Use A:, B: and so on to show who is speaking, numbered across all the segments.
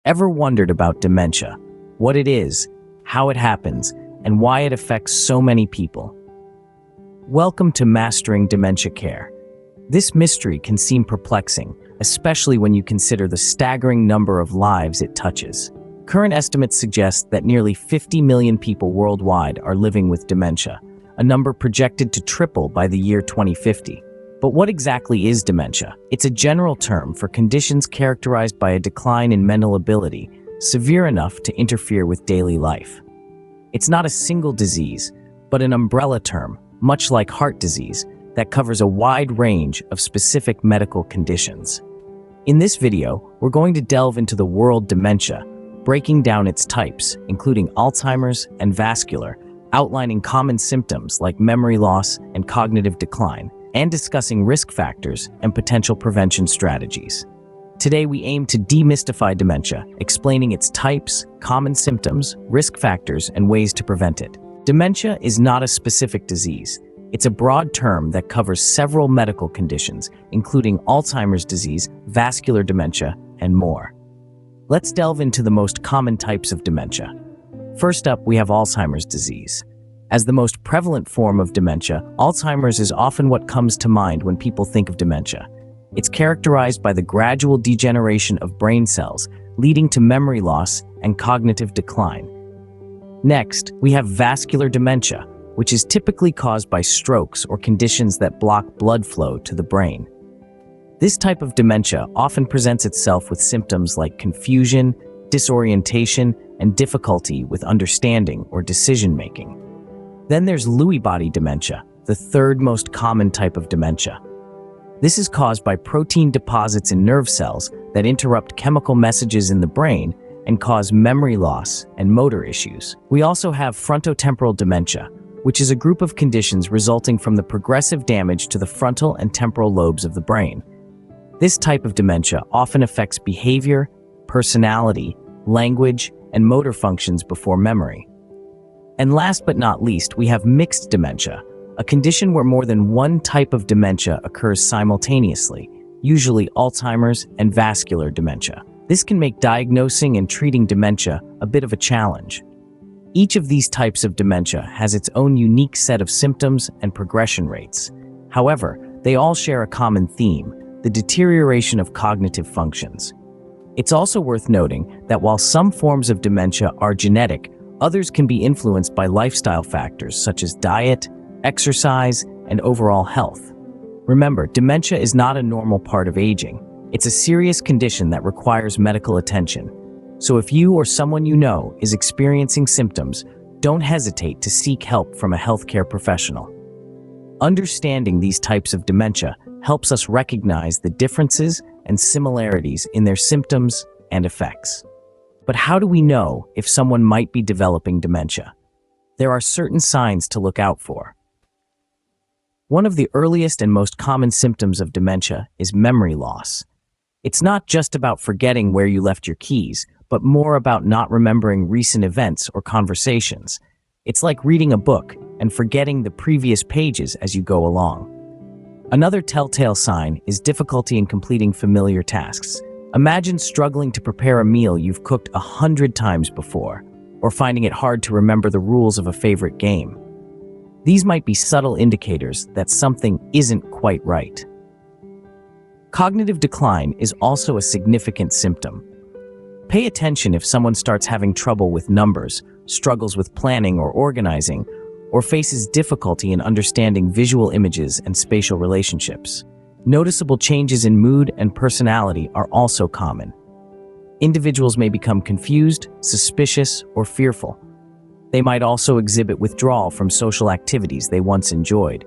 A: Ever wondered about dementia? What it is, how it happens, and why it affects so many people? Welcome to Mastering Dementia Care. This mystery can seem perplexing, especially when you consider the staggering number of lives it touches. Current estimates suggest that nearly 50 million people worldwide are living with dementia, a number projected to triple by the year 2050. But what exactly is dementia? It's a general term for conditions characterized by a decline in mental ability, severe enough to interfere with daily life. It's not a single disease, but an umbrella term, much like heart disease, that covers a wide range of specific medical conditions. In this video, we're going to delve into the word dementia, breaking down its types, including Alzheimer's and vascular, outlining common symptoms like memory loss and cognitive decline, and discussing risk factors and potential prevention strategies. Today, we aim to demystify dementia, explaining its types, common symptoms, risk factors, and ways to prevent it. Dementia is not a specific disease. It's a broad term that covers several medical conditions, including Alzheimer's disease, vascular dementia, and more. Let's delve into the most common types of dementia. First up, we have Alzheimer's disease. As the most prevalent form of dementia, Alzheimer's is often what comes to mind when people think of dementia. It's characterized by the gradual degeneration of brain cells, leading to memory loss and cognitive decline. Next, we have vascular dementia, which is typically caused by strokes or conditions that block blood flow to the brain. This type of dementia often presents itself with symptoms like confusion, disorientation, and difficulty with understanding or decision-making. Then there's Lewy body dementia, the third most common type of dementia. This is caused by protein deposits in nerve cells that interrupt chemical messages in the brain and cause memory loss and motor issues. We also have frontotemporal dementia, which is a group of conditions resulting from the progressive damage to the frontal and temporal lobes of the brain. This type of dementia often affects behavior, personality, language, and motor functions before memory. And last but not least, we have mixed dementia, a condition where more than one type of dementia occurs simultaneously, usually Alzheimer's and vascular dementia. This can make diagnosing and treating dementia a bit of a challenge. Each of these types of dementia has its own unique set of symptoms and progression rates. However, they all share a common theme: the deterioration of cognitive functions. It's also worth noting that while some forms of dementia are genetic, others can be influenced by lifestyle factors such as diet, exercise, and overall health. Remember, dementia is not a normal part of aging. It's a serious condition that requires medical attention. So if you or someone you know is experiencing symptoms, don't hesitate to seek help from a healthcare professional. Understanding these types of dementia helps us recognize the differences and similarities in their symptoms and effects. But how do we know if someone might be developing dementia? There are certain signs to look out for. One of the earliest and most common symptoms of dementia is memory loss. It's not just about forgetting where you left your keys, but more about not remembering recent events or conversations. It's like reading a book and forgetting the previous pages as you go along. Another telltale sign is difficulty in completing familiar tasks. Imagine struggling to prepare a meal you've cooked 100 times before, or finding it hard to remember the rules of a favorite game. These might be subtle indicators that something isn't quite right. Cognitive decline is also a significant symptom. Pay attention if someone starts having trouble with numbers, struggles with planning or organizing, or faces difficulty in understanding visual images and spatial relationships. Noticeable changes in mood and personality are also common. Individuals may become confused, suspicious, or fearful. They might also exhibit withdrawal from social activities they once enjoyed.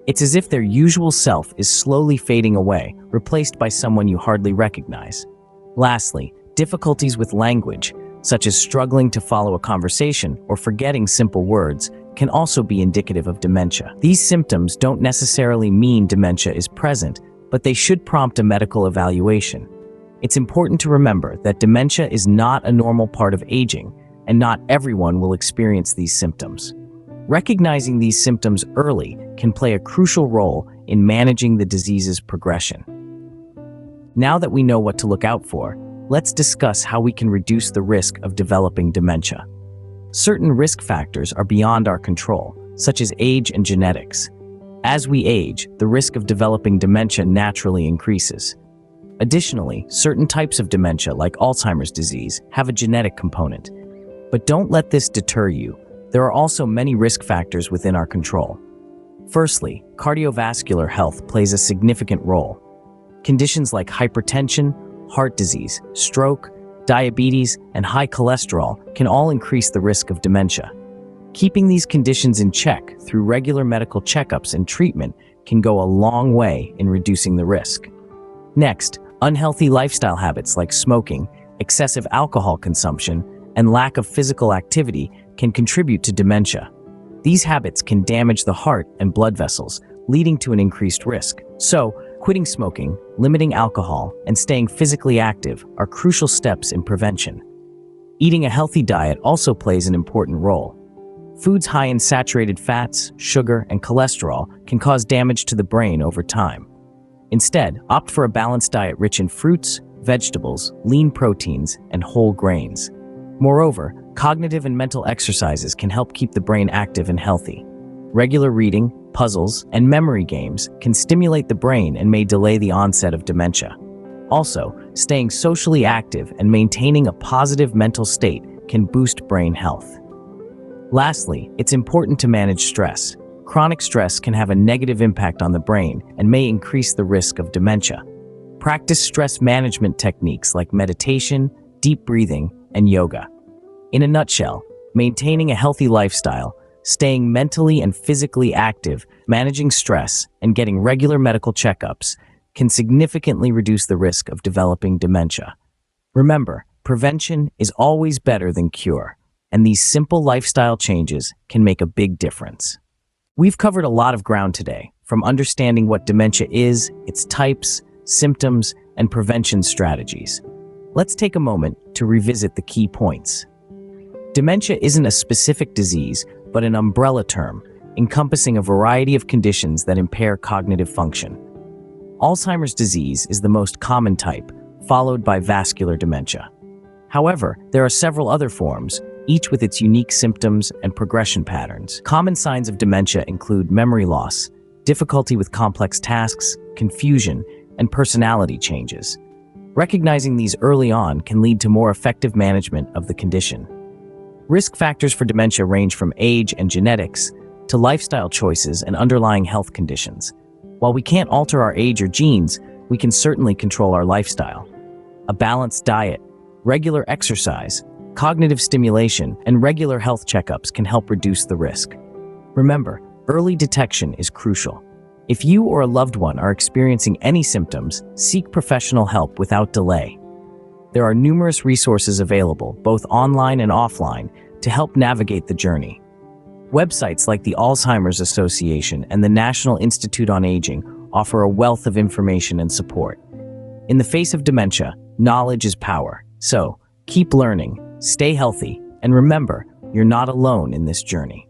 A: It's as if their usual self is slowly fading away, replaced by someone you hardly recognize. Lastly, difficulties with language, such as struggling to follow a conversation or forgetting simple words, can also be indicative of dementia. These symptoms don't necessarily mean dementia is present, but they should prompt a medical evaluation. It's important to remember that dementia is not a normal part of aging, and not everyone will experience these symptoms. Recognizing these symptoms early can play a crucial role in managing the disease's progression. Now that we know what to look out for, let's discuss how we can reduce the risk of developing dementia. Certain risk factors are beyond our control, such as age and genetics. As we age, the risk of developing dementia naturally increases. Additionally, certain types of dementia, like Alzheimer's disease, have a genetic component. But don't let this deter you. There are also many risk factors within our control. Firstly, cardiovascular health plays a significant role. Conditions like hypertension, heart disease, stroke, diabetes, and high cholesterol can all increase the risk of dementia. Keeping these conditions in check through regular medical checkups and treatment can go a long way in reducing the risk. Next, unhealthy lifestyle habits like smoking, excessive alcohol consumption, and lack of physical activity can contribute to dementia. These habits can damage the heart and blood vessels, leading to an increased risk. So, quitting smoking, limiting alcohol, and staying physically active are crucial steps in prevention. Eating a healthy diet also plays an important role. Foods high in saturated fats, sugar, and cholesterol can cause damage to the brain over time. Instead, opt for a balanced diet rich in fruits, vegetables, lean proteins, and whole grains. Moreover, cognitive and mental exercises can help keep the brain active and healthy. Regular reading, puzzles, and memory games can stimulate the brain and may delay the onset of dementia. Also, staying socially active and maintaining a positive mental state can boost brain health. Lastly, it's important to manage stress. Chronic stress can have a negative impact on the brain and may increase the risk of dementia. Practice stress management techniques like meditation, deep breathing, and yoga. In a nutshell, maintaining a healthy lifestyle, staying mentally and physically active, managing stress, and getting regular medical checkups can significantly reduce the risk of developing dementia. Remember, prevention is always better than cure, and these simple lifestyle changes can make a big difference. We've covered a lot of ground today, from understanding what dementia is, its types, symptoms, and prevention strategies. Let's take a moment to revisit the key points. Dementia isn't a specific disease, but an umbrella term, encompassing a variety of conditions that impair cognitive function. Alzheimer's disease is the most common type, followed by vascular dementia. However, there are several other forms, each with its unique symptoms and progression patterns. Common signs of dementia include memory loss, difficulty with complex tasks, confusion, and personality changes. Recognizing these early on can lead to more effective management of the condition. Risk factors for dementia range from age and genetics to lifestyle choices and underlying health conditions. While we can't alter our age or genes, we can certainly control our lifestyle. A balanced diet, regular exercise, cognitive stimulation, and regular health checkups can help reduce the risk. Remember, early detection is crucial. If you or a loved one are experiencing any symptoms, seek professional help without delay. There are numerous resources available, both online and offline, to help navigate the journey. Websites like the Alzheimer's Association and the National Institute on Aging offer a wealth of information and support. In the face of dementia, knowledge is power. So, keep learning, stay healthy, and remember, you're not alone in this journey.